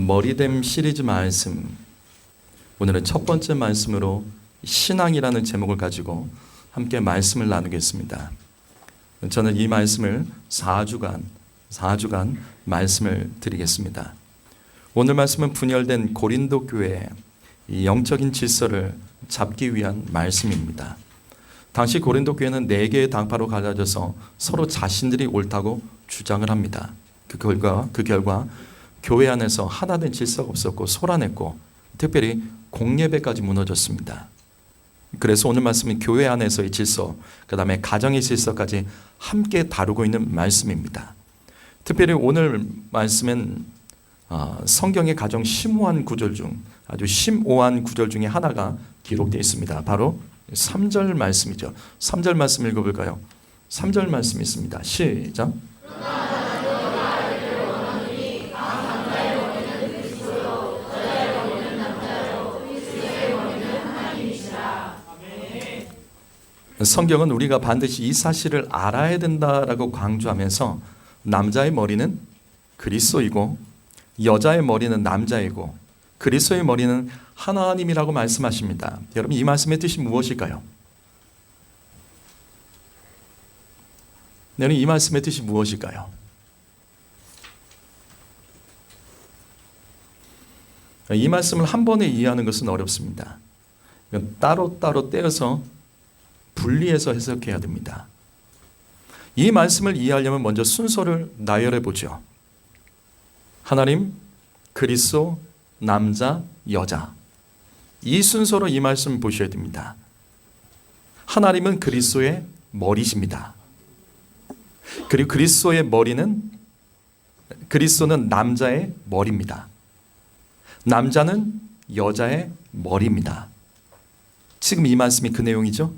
머리됨 시리즈 말씀, 오늘은 첫 번째 말씀으로 신앙이라는 제목을 가지고 함께 말씀을 나누겠습니다. 저는 이 말씀을 4주간 말씀을 드리겠습니다. 오늘 말씀은 분열된 고린도 교회의 영적인 질서를 잡기 위한 말씀입니다. 당시 고린도 교회는 4개의 당파로 갈라져서 서로 자신들이 옳다고 주장을 합니다. 그 결과 교회 안에서 하나된 질서가 없었고 소란했고 특별히 공예배까지 무너졌습니다. 그래서 오늘 말씀은 교회 안에서의 질서, 그 다음에 가정의 질서까지 함께 다루고 있는 말씀입니다. 특별히 오늘 말씀은 성경의 가장 심오한 구절 중 아주 심오한 구절 중에 하나가 기록되어 있습니다. 바로 3절 말씀이죠. 3절 말씀 읽어볼까요? 3절 말씀이 있습니다. 시작. 성경은 우리가 반드시 이 사실을 알아야 된다라고 강조하면서 남자의 머리는 그리스도이고 여자의 머리는 남자이고 그리스도의 머리는 하나님이라고 말씀하십니다. 여러분, 이 말씀의 뜻이 무엇일까요? 여러분, 이 말씀의 뜻이 무엇일까요? 이 말씀을 한 번에 이해하는 것은 어렵습니다. 따로따로 떼어서 분리해서 해석해야 됩니다. 이 말씀을 이해하려면 먼저 순서를 나열해 보죠. 하나님, 그리스도, 남자, 여자. 이 순서로 이 말씀을 보셔야 됩니다. 하나님은 그리스도의 머리십니다. 그리고 그리스도는 남자의 머리입니다. 남자는 여자의 머리입니다. 지금 이 말씀이 그 내용이죠?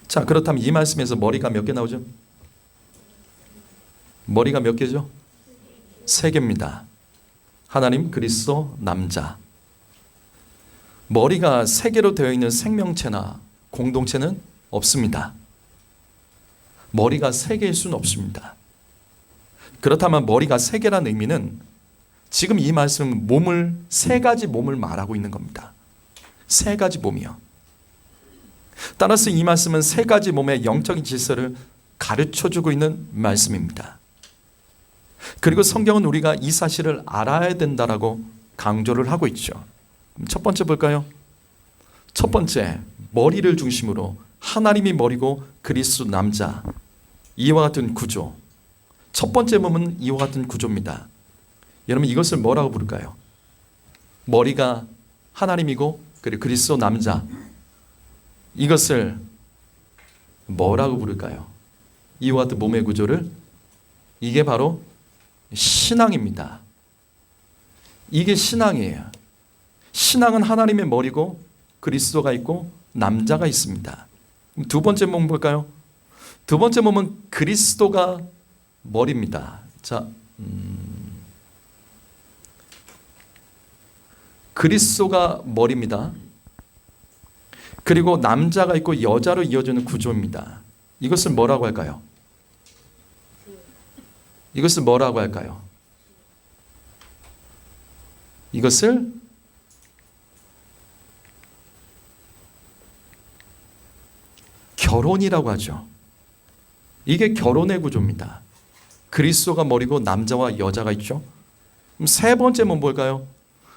자, 그렇다면 이 말씀에서 머리가 몇 개 나오죠? 머리가 몇 개죠? 3개입니다. 하나님, 그리스도, 남자. 머리가 3개로 되어 있는 생명체나 공동체는 없습니다. 머리가 3개일 수는 없습니다. 그렇다면 머리가 3개라는 의미는 지금 이 말씀은 3가지 몸을 말하고 있는 겁니다. 3가지 몸이요. 따라서 이 말씀은 3가지 몸의 영적인 질서를 가르쳐주고 있는 말씀입니다. 그리고 성경은 우리가 이 사실을 알아야 된다라고 강조를 하고 있죠. 첫 번째 볼까요? 첫 번째, 머리를 중심으로 하나님이 머리고 그리스도 남자, 이와 같은 구조. 첫 번째 몸은 이와 같은 구조입니다. 여러분, 이것을 뭐라고 부를까요? 머리가 하나님이고 그리고 그리스도 남자, 이것을 뭐라고 부를까요? 이와 같은 몸의 구조를, 이게 바로 신앙입니다. 이게 신앙이에요. 신앙은 하나님의 머리고 그리스도가 있고 남자가 있습니다. 두 번째 몸 볼까요? 두 번째 몸은 그리스도가 머리입니다. 자, 그리스도가 머리입니다. 그리고 남자가 있고 여자로 이어지는 구조입니다. 이것을 뭐라고 할까요? 이것을 뭐라고 할까요? 이것을 결혼이라고 하죠. 이게 결혼의 구조입니다. 그리스도가 머리고 남자와 여자가 있죠. 그럼 세 번째 몸 볼까요?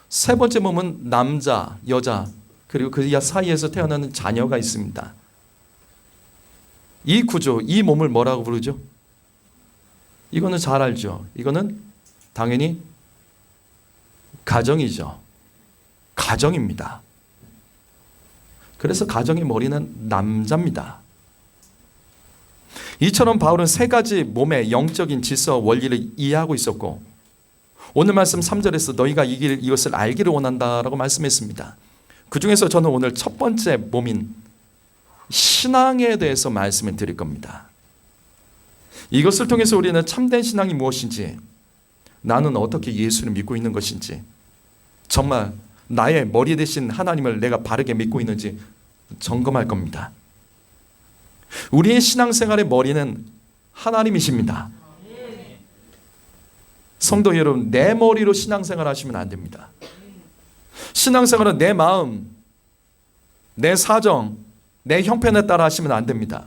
세 번째 몸은 남자, 여자, 그리고 그 사이에서 태어나는 자녀가 있습니다. 이 구조, 이 몸을 뭐라고 부르죠? 이거는 잘 알죠. 이거는 당연히 가정이죠. 가정입니다. 그래서 가정의 머리는 남자입니다. 이처럼 바울은 3가지 몸의 영적인 질서 원리를 이해하고 있었고, 오늘 말씀 3절에서 너희가 이것을 알기를 원한다라고 말씀했습니다. 그 중에서 저는 오늘 첫 번째 몸인 신앙에 대해서 말씀을 드릴 겁니다. 이것을 통해서 우리는 참된 신앙이 무엇인지, 나는 어떻게 예수를 믿고 있는 것인지, 정말 나의 머리 대신 하나님을 내가 바르게 믿고 있는지 점검할 겁니다. 우리의 신앙생활의 머리는 하나님이십니다. 성도 여러분, 내 머리로 신앙생활 하시면 안 됩니다. 신앙생활은 내 마음, 내 사정, 내 형편에 따라 하시면 안 됩니다.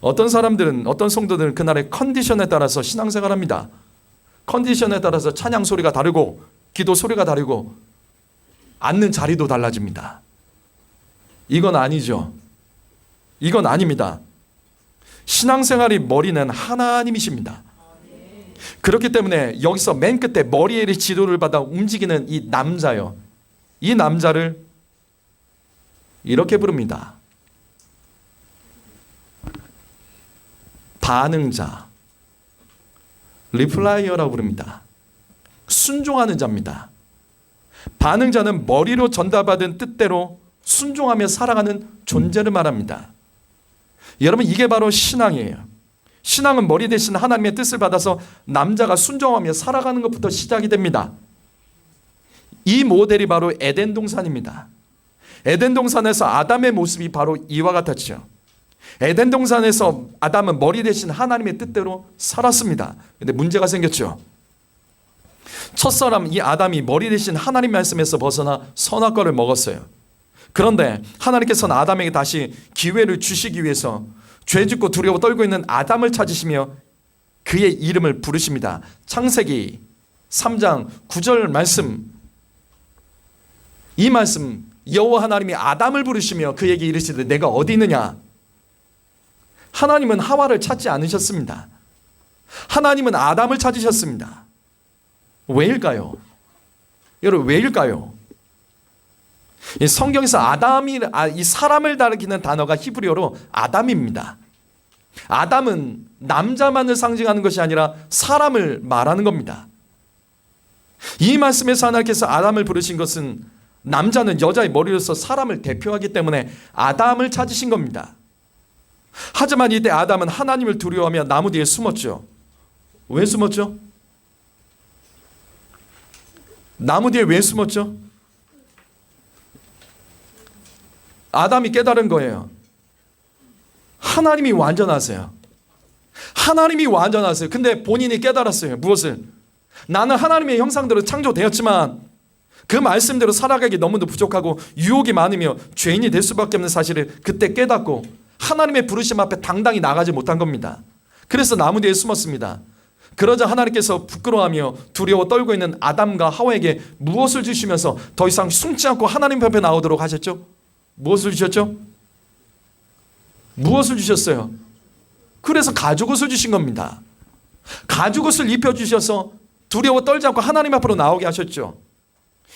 어떤 사람들은, 어떤 성도들은 그날의 컨디션에 따라서 신앙생활합니다. 컨디션에 따라서 찬양 소리가 다르고 기도 소리가 다르고 앉는 자리도 달라집니다. 이건 아니죠. 이건 아닙니다. 신앙생활의 머리는 하나님이십니다. 그렇기 때문에 여기서 맨 끝에 머리에 지도를 받아 움직이는 이 남자요, 이 남자를 이렇게 부릅니다. 반응자, 리플라이어라고 부릅니다. 순종하는 자입니다. 반응자는 머리로 전달받은 뜻대로 순종하며 살아가는 존재를 말합니다. 여러분, 이게 바로 신앙이에요. 신앙은 머리 대신 하나님의 뜻을 받아서 남자가 순종하며 살아가는 것부터 시작이 됩니다. 이 모델이 바로 에덴 동산입니다. 에덴 동산에서 아담의 모습이 바로 이와 같았죠. 에덴 동산에서 아담은 머리 대신 하나님의 뜻대로 살았습니다. 근데 문제가 생겼죠. 첫사람 이 아담이 머리 대신 하나님 말씀에서 벗어나 선악과를 먹었어요. 그런데 하나님께서는 아담에게 다시 기회를 주시기 위해서 죄짓고 두려워 떨고 있는 아담을 찾으시며 그의 이름을 부르십니다. 창세기 3장 9절 말씀, 이 말씀, 여호와 하나님이 아담을 부르시며 그에게 이르시되 내가 어디 있느냐. 하나님은 하와를 찾지 않으셨습니다. 하나님은 아담을 찾으셨습니다. 왜일까요? 여러분, 왜일까요? 이 성경에서 이 사람을 가리키는 단어가 히브리어로 아담입니다. 아담은 남자만을 상징하는 것이 아니라 사람을 말하는 겁니다. 이 말씀에서 하나님께서 아담을 부르신 것은 남자는 여자의 머리로서 사람을 대표하기 때문에 아담을 찾으신 겁니다. 하지만 이때 아담은 하나님을 두려워하며 나무 뒤에 숨었죠. 왜 숨었죠? 나무 뒤에 왜 숨었죠? 아담이 깨달은 거예요. 하나님이 완전하세요. 하나님이 완전하세요. 근데 본인이 깨달았어요. 무엇을? 나는 하나님의 형상대로 창조되었지만 그 말씀대로 살아가기 너무도 부족하고 유혹이 많으며 죄인이 될 수밖에 없는 사실을 그때 깨닫고 하나님의 부르심 앞에 당당히 나가지 못한 겁니다. 그래서 나무 뒤에 숨었습니다. 그러자 하나님께서 부끄러워하며 두려워 떨고 있는 아담과 하와에게 무엇을 주시면서 더 이상 숨지 않고 하나님 앞에 나오도록 하셨죠? 무엇을 주셨죠? 무엇을 주셨어요? 그래서 가죽옷을 주신 겁니다. 가죽옷을 입혀주셔서 두려워 떨지 않고 하나님 앞으로 나오게 하셨죠.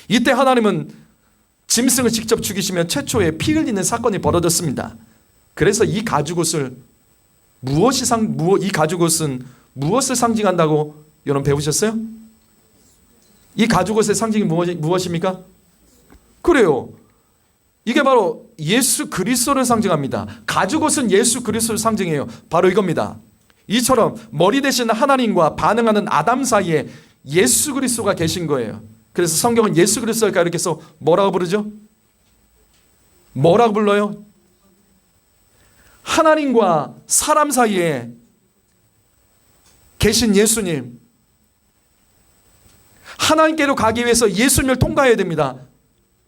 이때 하나님은 짐승을 직접 죽이시며 최초의 피 흘리는 사건이 벌어졌습니다. 그래서 이 가죽옷을 이 가죽옷은 무엇을 상징한다고 여러분 배우셨어요? 이 가죽옷의 상징이 무엇입니까? 그래요. 이게 바로 예수 그리스도를 상징합니다. 가죽옷은 예수 그리스도를 상징해요. 바로 이겁니다. 이처럼 머리 대신 하나님과 반응하는 아담 사이에 예수 그리스도가 계신 거예요. 그래서 성경은 예수 그리스도를 가리켜서 뭐라고 부르죠? 뭐라고 불러요? 하나님과 사람 사이에 계신 예수님. 하나님께로 가기 위해서 예수님을 통과해야 됩니다.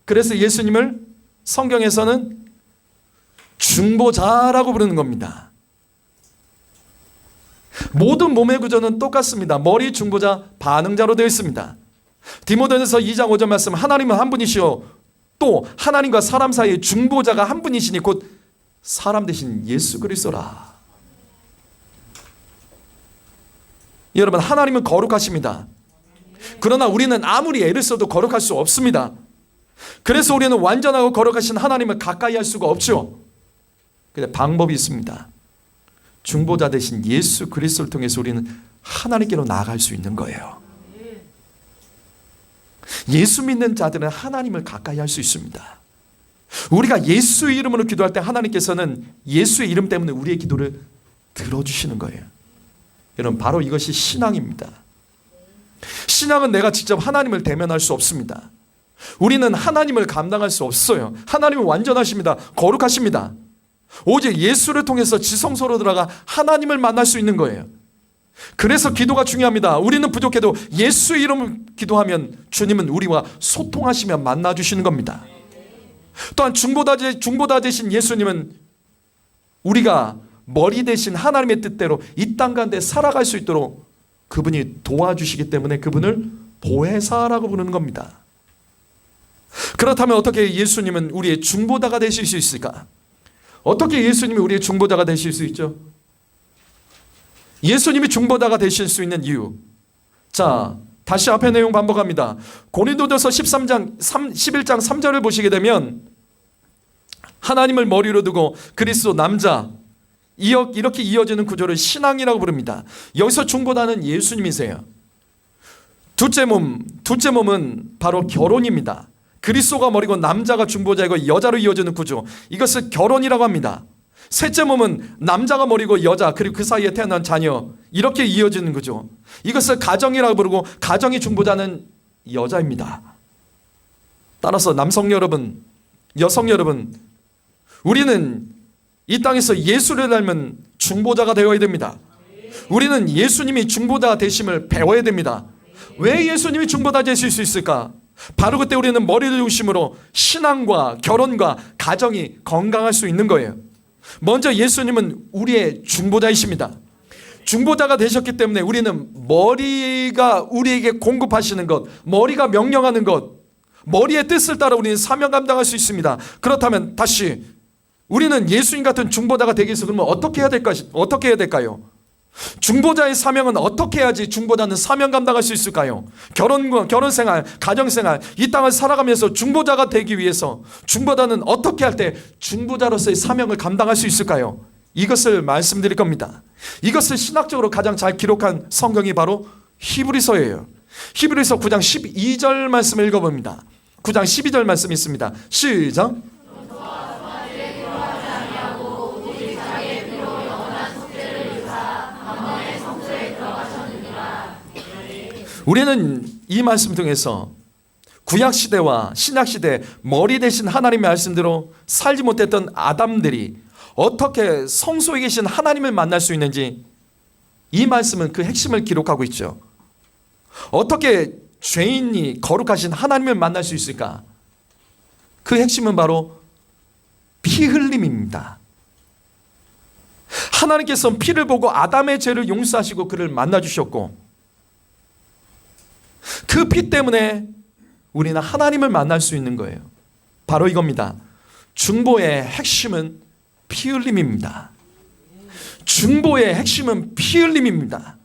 그래서 예수님을 성경에서는 중보자라고 부르는 겁니다. 모든 몸의 구조는 똑같습니다. 머리, 중보자, 반응자로 되어 있습니다. 디모데전서 2장 5절 말씀, 하나님은 한 분이시오 또 하나님과 사람 사이의 중보자가 한 분이시니 곧 사람 대신 예수 그리스도라. 여러분, 하나님은 거룩하십니다. 그러나 우리는 아무리 애를 써도 거룩할 수 없습니다. 그래서 우리는 완전하고 거룩하신 하나님을 가까이 할 수가 없죠. 근데 방법이 있습니다. 중보자 대신 예수 그리스도를 통해서 우리는 하나님께로 나아갈 수 있는 거예요. 예수 믿는 자들은 하나님을 가까이 할 수 있습니다. 우리가 예수의 이름으로 기도할 때 하나님께서는 예수의 이름 때문에 우리의 기도를 들어주시는 거예요. 여러분, 바로 이것이 신앙입니다. 신앙은 내가 직접 하나님을 대면할 수 없습니다. 우리는 하나님을 감당할 수 없어요. 하나님은 완전하십니다. 거룩하십니다. 오직 예수를 통해서 지성소로 들어가 하나님을 만날 수 있는 거예요. 그래서 기도가 중요합니다. 우리는 부족해도 예수 이름을 기도하면 주님은 우리와 소통하시며 만나주시는 겁니다. 또한 중보자 되신 예수님은 우리가 머리 대신 하나님의 뜻대로 이 땅 가운데 살아갈 수 있도록 그분이 도와주시기 때문에 그분을 보혜사라고 부르는 겁니다. 그렇다면 어떻게 예수님은 우리의 중보자가 되실 수 있을까? 어떻게 예수님이 우리의 중보자가 되실 수 있죠? 예수님이 중보자가 되실 수 있는 이유. 자, 다시 앞에 내용 반복합니다. 고린도전서 11장 3절을 보시게 되면 하나님을 머리로 두고 그리스도 남자 이렇게 이어지는 구조를 신앙이라고 부릅니다. 여기서 중보자는 예수님이세요. 둘째 몸은 바로 결혼입니다. 그리스도가 머리고 남자가 중보자이고 여자로 이어지는 구조, 이것을 결혼이라고 합니다. 셋째 몸은 남자가 머리고 여자 그리고 그 사이에 태어난 자녀, 이렇게 이어지는 구조, 이것을 가정이라고 부르고 가정이 중보자는 여자입니다. 따라서 남성 여러분, 여성 여러분, 우리는 이 땅에서 예수를 닮은 중보자가 되어야 됩니다. 우리는 예수님이 중보자 되심을 배워야 됩니다. 왜 예수님이 중보자 되실 수 있을까? 바로 그때 우리는 머리를 중심으로 신앙과 결혼과 가정이 건강할 수 있는 거예요. 먼저 예수님은 우리의 중보자이십니다. 중보자가 되셨기 때문에 우리는 머리가 우리에게 공급하시는 것, 머리가 명령하는 것, 머리의 뜻을 따라 우리는 사명 감당할 수 있습니다. 그렇다면 다시 우리는 예수님 같은 중보자가 되기 위해서 그러면 어떻게 해야 될까요? 중보자의 사명은 어떻게 해야지 중보자는 사명 감당할 수 있을까요? 결혼생활, 가정생활, 이 땅을 살아가면서 중보자가 되기 위해서 중보자는 어떻게 할 때 중보자로서의 사명을 감당할 수 있을까요? 이것을 말씀드릴 겁니다. 이것을 신학적으로 가장 잘 기록한 성경이 바로 히브리서예요. 히브리서 9장 12절 말씀을 읽어봅니다. 9장 12절 말씀이 있습니다. 시작. 우리는 이 말씀 통해서 구약시대와 신약시대 머리 대신 하나님의 말씀대로 살지 못했던 아담들이 어떻게 성소에 계신 하나님을 만날 수 있는지, 이 말씀은 그 핵심을 기록하고 있죠. 어떻게 죄인이 거룩하신 하나님을 만날 수 있을까? 그 핵심은 바로 피 흘림입니다. 하나님께서 피를 보고 아담의 죄를 용서하시고 그를 만나주셨고, 그 피 때문에 우리는 하나님을 만날 수 있는 거예요. 바로 이겁니다. 중보의 핵심은 피 흘림입니다. 중보의 핵심은 피 흘림입니다.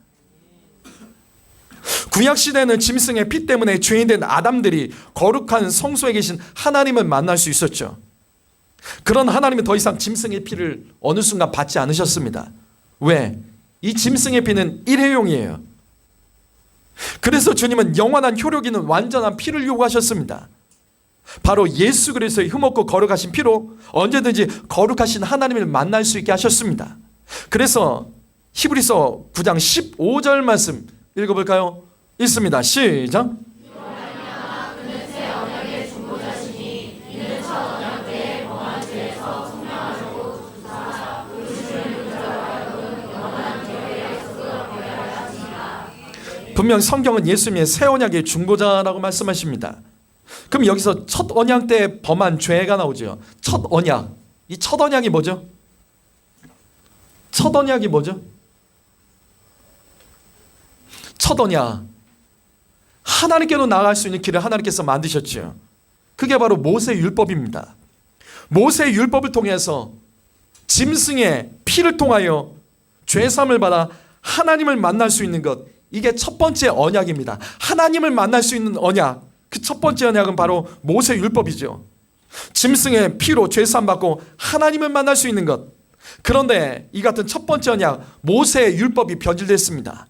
구약시대는 짐승의 피 때문에 죄인된 아담들이 거룩한 성소에 계신 하나님을 만날 수 있었죠. 그런 하나님은 더 이상 짐승의 피를 어느 순간 받지 않으셨습니다. 왜? 이 짐승의 피는 일회용이에요. 그래서 주님은 영원한 효력 있는 완전한 피를 요구하셨습니다. 바로 예수 그리스도의 흠없고 거룩하신 피로 언제든지 거룩하신 하나님을 만날 수 있게 하셨습니다. 그래서 히브리서 9장 15절 말씀 읽어볼까요? 읽습니다. 시작. 분명 성경은 예수님의 새 언약의 중보자라고 말씀하십니다. 그럼 여기서 첫 언약 때 범한 죄가 나오죠. 첫 언약. 이 첫 언약이 뭐죠? 첫 언약이 뭐죠? 첫 언약. 하나님께로 나아갈 수 있는 길을 하나님께서 만드셨죠. 그게 바로 모세의 율법입니다. 모세의 율법을 통해서 짐승의 피를 통하여 죄사함을 받아 하나님을 만날 수 있는 것, 이게 첫 번째 언약입니다. 하나님을 만날 수 있는 언약, 그 첫 번째 언약은 바로 모세의 율법이죠. 짐승의 피로 죄사함 받고 하나님을 만날 수 있는 것. 그런데 이 같은 첫 번째 언약, 모세의 율법이 변질됐습니다.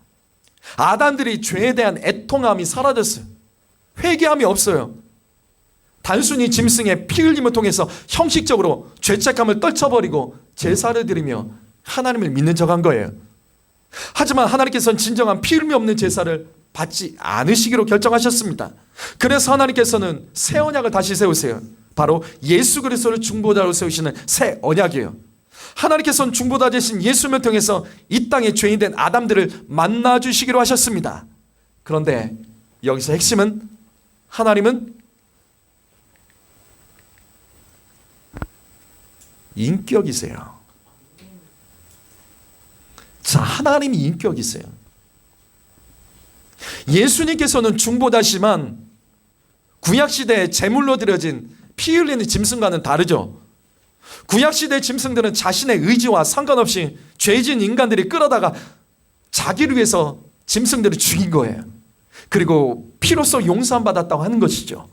아담들이 죄에 대한 애통함이 사라졌어요. 회개함이 없어요. 단순히 짐승의 피 흘림을 통해서 형식적으로 죄책감을 떨쳐버리고 제사를 드리며 하나님을 믿는 척한 거예요. 하지만 하나님께서는 진정한 피 흘림이 없는 제사를 받지 않으시기로 결정하셨습니다. 그래서 하나님께서는 새 언약을 다시 세우세요. 바로 예수 그리스도를 중보자로 세우시는 새 언약이에요. 하나님께서는 중보자 되신 예수님을 통해서 이 땅에 죄인된 아담들을 만나주시기로 하셨습니다. 그런데 여기서 핵심은 하나님은 인격이세요. 자, 하나님이 인격이세요. 예수님께서는 중보자시지만 구약시대에 제물로 드려진 피 흘리는 짐승과는 다르죠. 구약시대의 짐승들은 자신의 의지와 상관없이 죄진 인간들이 끌어다가 자기를 위해서 짐승들을 죽인 거예요. 그리고 피로써 용서함 받았다고 하는 것이죠.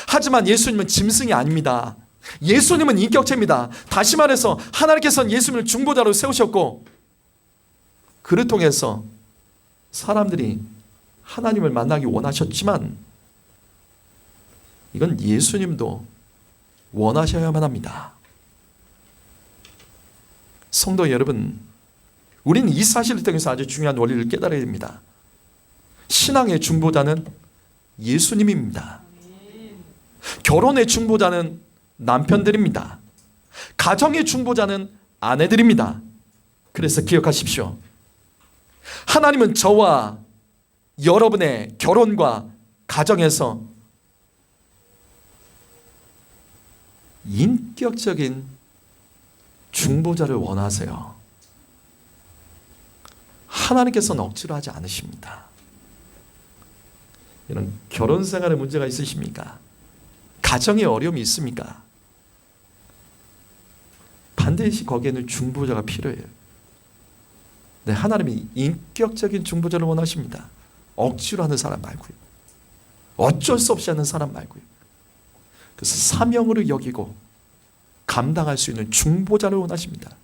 하지만 예수님은 짐승이 아닙니다. 예수님은 인격체입니다. 다시 말해서 하나님께서는 예수님을 중보자로 세우셨고 그를 통해서 사람들이 하나님을 만나기 원하셨지만 이건 예수님도 원하셔야만 합니다. 성도 여러분, 우리는 이 사실을 통해서 아주 중요한 원리를 깨달아야 됩니다. 신앙의 중보자는 예수님입니다. 결혼의 중보자는 남편들입니다. 가정의 중보자는 아내들입니다. 그래서 기억하십시오. 하나님은 저와 여러분의 결혼과 가정에서 인격적인 중보자를 원하세요. 하나님께서는 억지로 하지 않으십니다. 이런 결혼 생활에 문제가 있으십니까? 가정에 어려움이 있습니까? 반드시 거기에는 중보자가 필요해요. 네, 하나님이 인격적인 중보자를 원하십니다. 억지로 하는 사람 말고요. 어쩔 수 없이 하는 사람 말고요. 그래서 사명으로 여기고 감당할 수 있는 중보자를 원하십니다.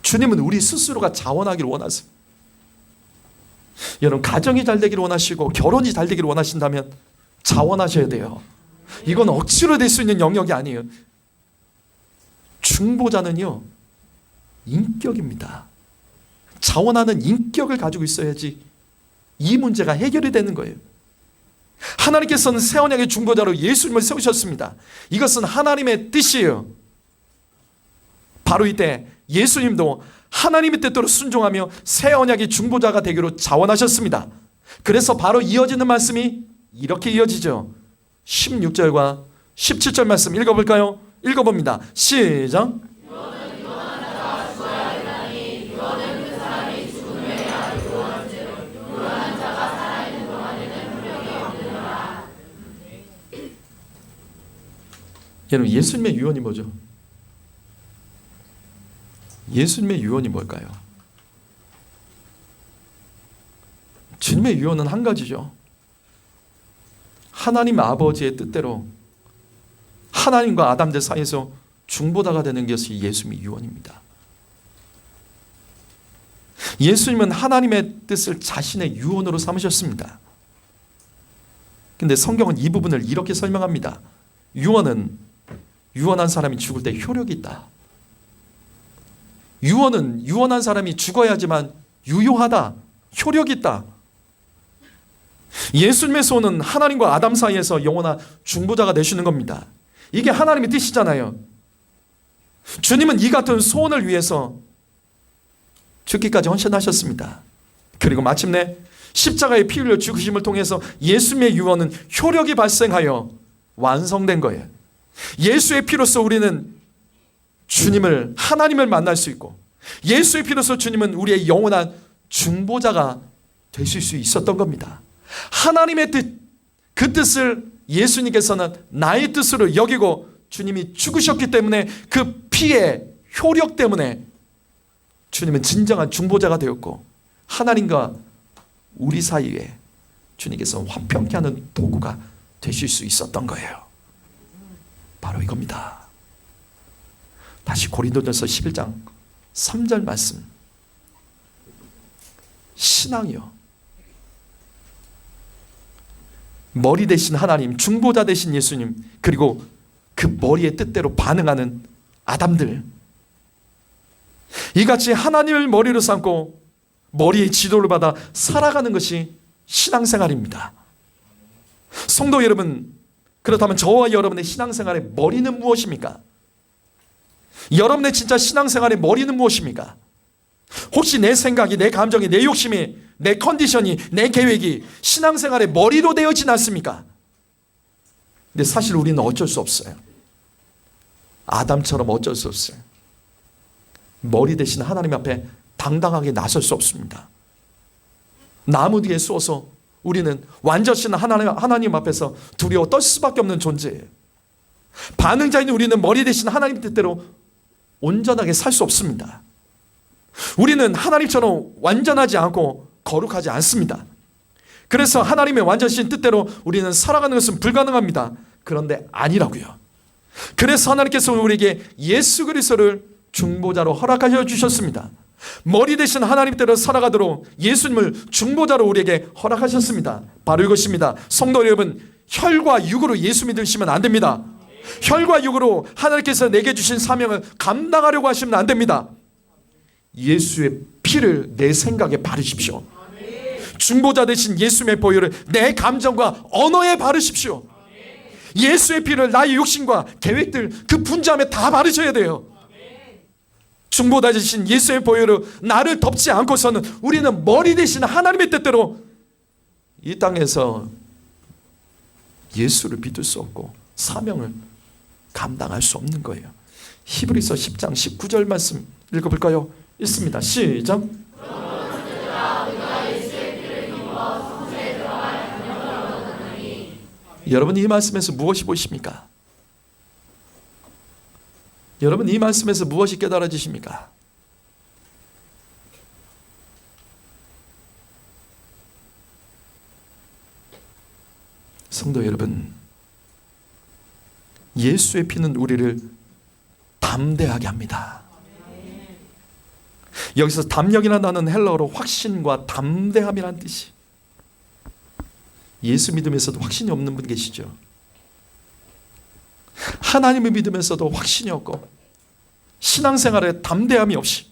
주님은 우리 스스로가 자원하기를 원하세요. 여러분, 가정이 잘 되기를 원하시고 결혼이 잘 되기를 원하신다면 자원하셔야 돼요. 이건 억지로 될 수 있는 영역이 아니에요. 중보자는요, 인격입니다. 자원하는 인격을 가지고 있어야지 이 문제가 해결이 되는 거예요. 하나님께서는 새 언약의 중보자로 예수님을 세우셨습니다. 이것은 하나님의 뜻이에요. 바로 이때 예수님도 하나님의 뜻대로 순종하며 새 언약의 중보자가 되기로 자원하셨습니다. 그래서 바로 이어지는 말씀이 이렇게 이어지죠. 16절과 17절 말씀 읽어볼까요? 읽어봅니다. 시작. 여러분, 예수님의 유언이 뭐죠? 예수님의 유언이 뭘까요? 주님의 유언은 한 가지죠. 하나님 아버지의 뜻대로 하나님과 아담들 사이에서 중보자가 되는 것이 예수님의 유언입니다. 예수님은 하나님의 뜻을 자신의 유언으로 삼으셨습니다. 근데 성경은 이 부분을 이렇게 설명합니다. 유언한 사람이 죽을 때 효력이 있다. 유언한 사람이 죽어야지만 유효하다. 효력이 있다. 예수님의 소원은 하나님과 아담 사이에서 영원한 중보자가 되시는 겁니다. 이게 하나님의 뜻이잖아요. 주님은 이 같은 소원을 위해서 죽기까지 헌신하셨습니다. 그리고 마침내 십자가의 피 흘려 죽으심을 통해서 예수님의 유언은 효력이 발생하여 완성된 거예요. 예수의 피로서 우리는 주님을, 하나님을 만날 수 있고, 예수의 피로서 주님은 우리의 영원한 중보자가 되실 수 있었던 겁니다. 하나님의 뜻, 그 뜻을 예수님께서는 나의 뜻으로 여기고 주님이 죽으셨기 때문에 그 피의 효력 때문에 주님은 진정한 중보자가 되었고, 하나님과 우리 사이에 주님께서 화평케 하는 도구가 되실 수 있었던 거예요. 바로 이겁니다. 다시 고린도전서 11장 3절 말씀. 신앙이요, 머리 대신 하나님, 중보자 대신 예수님, 그리고 그 머리의 뜻대로 반응하는 아담들, 이같이 하나님을 머리로 삼고 머리의 지도를 받아 살아가는 것이 신앙생활입니다. 성도 여러분, 그렇다면 저와 여러분의 신앙생활의 머리는 무엇입니까? 여러분의 진짜 신앙생활의 머리는 무엇입니까? 혹시 내 생각이, 내 감정이, 내 욕심이, 내 컨디션이, 내 계획이 신앙생활의 머리로 되어지지 않습니까? 근데 사실 우리는 어쩔 수 없어요. 아담처럼 어쩔 수 없어요. 머리 대신 하나님 앞에 당당하게 나설 수 없습니다. 나무 뒤에 쏘서 우리는 완전신 하나님 앞에서 두려워 떨 수밖에 없는 존재예요. 반응자인 우리는 머리 대신 하나님 뜻대로 온전하게 살 수 없습니다. 우리는 하나님처럼 완전하지 않고 거룩하지 않습니다. 그래서 하나님의 완전신 뜻대로 우리는 살아가는 것은 불가능합니다. 그런데 아니라고요. 그래서 하나님께서 우리에게 예수 그리스도를 중보자로 허락하여 주셨습니다. 머리 대신 하나님 뜻대로 살아가도록 예수님을 중보자로 우리에게 허락하셨습니다. 바로 이것입니다. 성도 여러분, 혈과 육으로 예수 믿으시면 안 됩니다. 혈과 육으로 하나님께서 내게 주신 사명을 감당하려고 하시면 안 됩니다. 예수의 피를 내 생각에 바르십시오. 중보자 되신 예수님의 보혈을 내 감정과 언어에 바르십시오. 예수의 피를 나의 욕심과 계획들, 그 분주함에 다 바르셔야 돼요. 중보자 되신 예수의 보혈로 나를 덮지 않고서는 우리는 머리 대신 하나님의 뜻대로 이 땅에서 예수를 믿을 수 없고 사명을 감당할 수 없는 거예요. 히브리서 10장 19절 말씀 읽어볼까요? 읽습니다. 시작. 여러분, 이 말씀에서 무엇이 보이십니까? 여러분, 이 말씀에서 무엇이 깨달아지십니까? 성도 여러분, 예수의 피는 우리를 담대하게 합니다. 여기서 담력이라는 단어는 헬라어로 확신과 담대함이라는 뜻이. 예수 믿으면서도 확신이 없는 분 계시죠? 하나님을 믿으면서도 확신이 없고 신앙생활에 담대함이 없이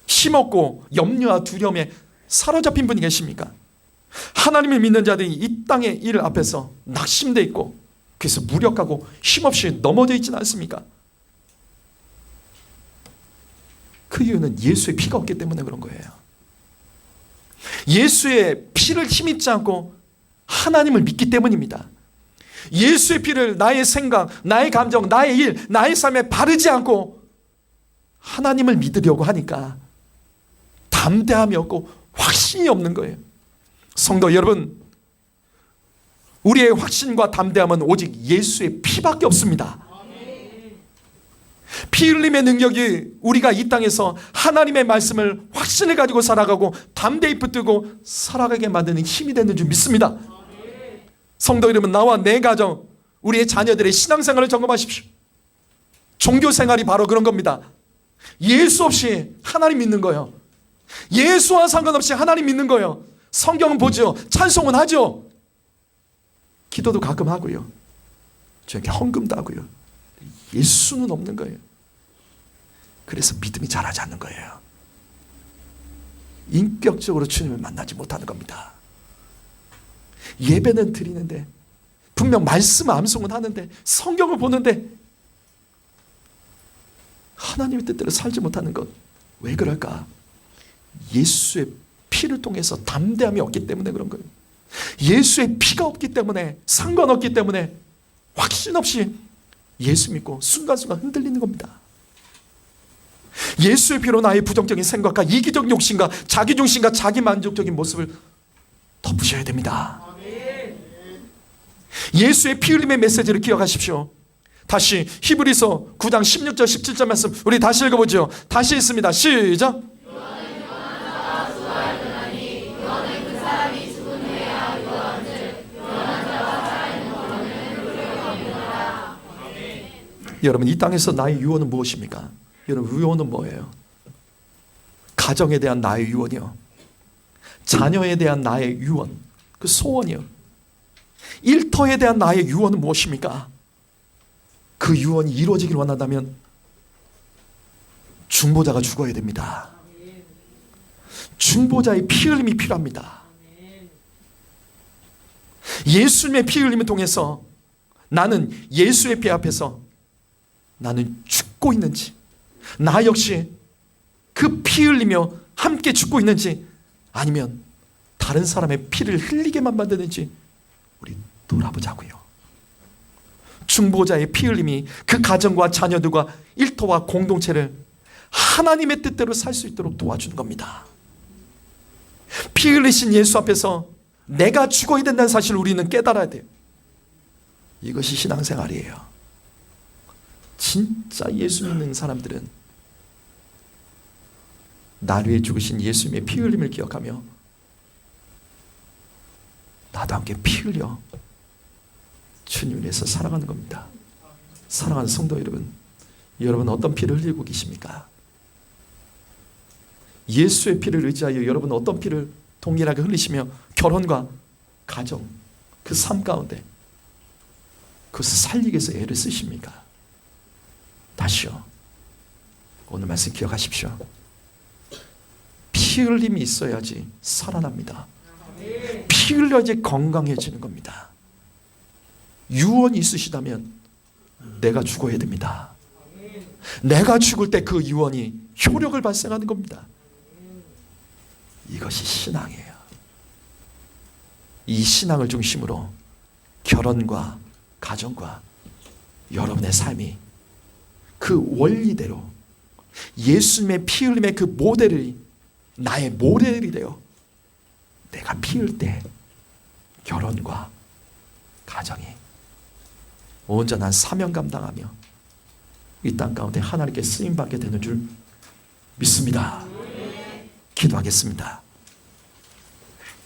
힘없고 염려와 두려움에 사로잡힌 분이 계십니까? 하나님을 믿는 자들이 이 땅의 일 앞에서 낙심되어 있고 그래서 무력하고 힘없이 넘어져 있지는 않습니까? 그 이유는 예수의 피가 없기 때문에 그런 거예요. 예수의 피를 힘입지 않고 하나님을 믿기 때문입니다. 예수의 피를 나의 생각, 나의 감정, 나의 일, 나의 삶에 바르지 않고 하나님을 믿으려고 하니까 담대함이 없고 확신이 없는 거예요. 성도 여러분, 우리의 확신과 담대함은 오직 예수의 피밖에 없습니다. 피 흘림의 능력이 우리가 이 땅에서 하나님의 말씀을 확신을 가지고 살아가고 담대히 붙들고 살아가게 만드는 힘이 되는 줄 믿습니다. 성도 여러분, 나와 내 가정, 우리의 자녀들의 신앙생활을 점검하십시오. 종교생활이 바로 그런 겁니다. 예수 없이 하나님 믿는 거예요. 예수와 상관없이 하나님 믿는 거예요. 성경은 보죠. 찬송은 하죠. 기도도 가끔 하고요. 저에게 헌금도 하고요. 예수는 없는 거예요. 그래서 믿음이 자라지 않는 거예요. 인격적으로 주님을 만나지 못하는 겁니다. 예배는 드리는데 분명 말씀 암송은 하는데 성경을 보는데 하나님의 뜻대로 살지 못하는 것, 왜 그럴까? 예수의 피를 통해서 담대함이 없기 때문에 그런 거예요. 예수의 피가 없기 때문에, 상관없기 때문에 확신 없이 예수 믿고 순간순간 흔들리는 겁니다. 예수의 피로 나의 부정적인 생각과 이기적 욕심과 자기중심과 자기만족적인 모습을 덮으셔야 됩니다. 예수의 피 흘림의 메시지를 기억하십시오. 다시 히브리서 9장 16절 17절 말씀 우리 다시 읽어보죠. 다시 읽습니다. 시작. 여러분, 이 땅에서 나의 유언은 무엇입니까? 여러분, 유언은 뭐예요? 가정에 대한 나의 유언이요, 자녀에 대한 나의 유언, 그 소원이요, 일터에 대한 나의 유언은 무엇입니까? 그 유언이 이루어지길 원한다면 중보자가 죽어야 됩니다. 중보자의 피 흘림이 필요합니다. 예수님의 피 흘림을 통해서 나는 예수의 피 앞에서 나는 죽고 있는지, 나 역시 그 피 흘리며 함께 죽고 있는지, 아니면 다른 사람의 피를 흘리게만 만드는지 우리 돌아보자고요. 중보자의 피 흘림이 그 가정과 자녀들과 일터와 공동체를 하나님의 뜻대로 살 수 있도록 도와주는 겁니다. 피 흘리신 예수 앞에서 내가 죽어야 된다는 사실을 우리는 깨달아야 돼요. 이것이 신앙생활이에요. 진짜 예수 믿는 사람들은 나를 위해 죽으신 예수님의 피 흘림을 기억하며 나도 함께 피 흘려 주님을 위해서 살아가는 겁니다. 사랑하는 성도 여러분, 여러분 어떤 피를 흘리고 계십니까? 예수의 피를 의지하여 여러분 어떤 피를 동일하게 흘리시며 결혼과 가정, 그 삶 가운데 그것을 살리기 위해서 애를 쓰십니까? 다시요, 오늘 말씀 기억하십시오. 피 흘림이 있어야지 살아납니다. 피 흘려야지 건강해지는 겁니다. 유언이 있으시다면 내가 죽어야 됩니다. 내가 죽을 때 그 유언이 효력을 발생하는 겁니다. 이것이 신앙이에요. 이 신앙을 중심으로 결혼과 가정과 여러분의 삶이 그 원리대로 예수님의 피 흘림의 그 모델이 나의 모델이 되어 내가 피 흘릴 때 결혼과 가정이 온전한 사명 감당하며 이 땅 가운데 하나님께 쓰임받게 되는 줄 믿습니다. 기도하겠습니다.